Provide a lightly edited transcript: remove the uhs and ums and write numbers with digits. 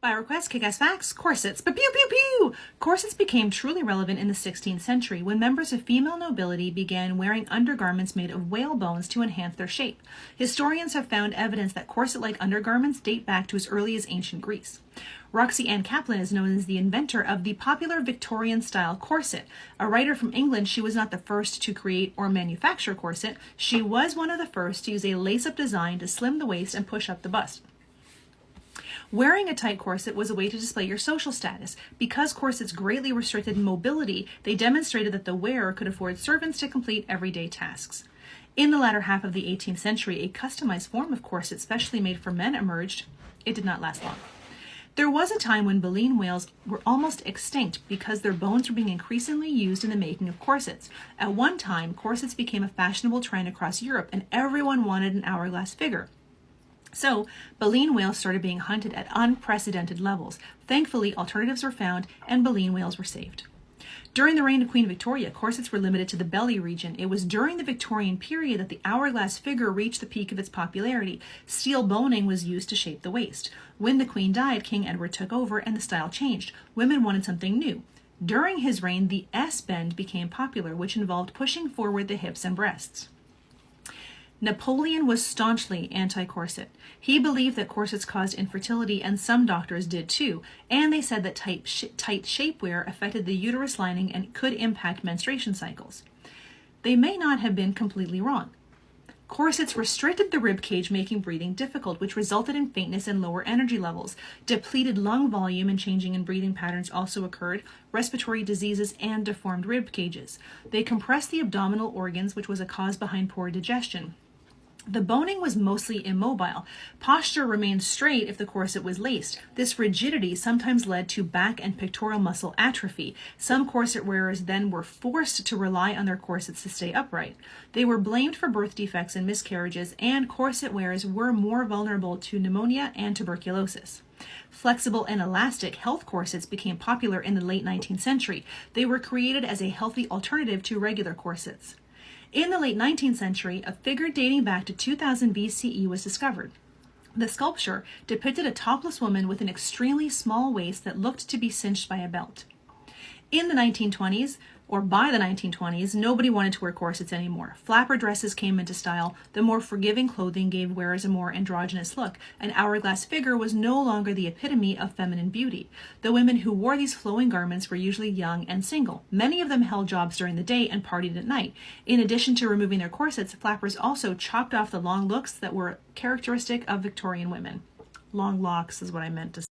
By request, kick-ass facts, corsets. But pew pew pew! Corsets became truly relevant in the 16th century when members of female nobility began wearing undergarments made of whale bones to enhance their shape. Historians have found evidence that corset-like undergarments date back to as early as ancient Greece. Roxy Ann Kaplan is known as the inventor of the popular Victorian-style corset. A writer from England, she was not the first to create or manufacture corset. She was one of the first to use a lace-up design to slim the waist and push up the bust. Wearing a tight corset was a way to display your social status. Because corsets greatly restricted mobility, they demonstrated that the wearer could afford servants to complete everyday tasks. In the latter half of the 18th century, a customized form of corset specially made for men emerged. It did not last long. There was a time when baleen whales were almost extinct because their bones were being increasingly used in the making of corsets. At one time, corsets became a fashionable trend across Europe, and everyone wanted an hourglass figure. So, baleen whales started being hunted at unprecedented levels. Thankfully, alternatives were found and baleen whales were saved. During the reign of Queen Victoria, corsets were limited to the belly region. It was during the Victorian period that the hourglass figure reached the peak of its popularity. Steel boning was used to shape the waist. When the Queen died, King Edward took over and the style changed. Women wanted something new. During his reign, the S-bend became popular, which involved pushing forward the hips and breasts. Napoleon was staunchly anti-corset. He believed that corsets caused infertility, and some doctors did too, and they said that tight shapewear affected the uterus lining and could impact menstruation cycles. They may not have been completely wrong. Corsets restricted the rib cage, making breathing difficult, which resulted in faintness and lower energy levels. Depleted lung volume and changing in breathing patterns also occurred, respiratory diseases, and deformed rib cages. They compressed the abdominal organs, which was a cause behind poor digestion. The boning was mostly immobile. Posture remained straight if the corset was laced. This rigidity sometimes led to back and pectoral muscle atrophy. Some corset wearers then were forced to rely on their corsets to stay upright. They were blamed for birth defects and miscarriages, and corset wearers were more vulnerable to pneumonia and tuberculosis. Flexible and elastic health corsets became popular in the late 19th century. They were created as a healthy alternative to regular corsets. In the late 19th century, a figure dating back to 2000 BCE was discovered. The sculpture depicted a topless woman with an extremely small waist that looked to be cinched by a belt. In the 1920s, or by the 1920s, nobody wanted to wear corsets anymore. Flapper dresses came into style. The more forgiving clothing gave wearers a more androgynous look. An hourglass figure was no longer the epitome of feminine beauty. The women who wore these flowing garments were usually young and single. Many of them held jobs during the day and partied at night. In addition to removing their corsets, flappers also chopped off the long looks that were characteristic of Victorian women. Long locks is what I meant to say.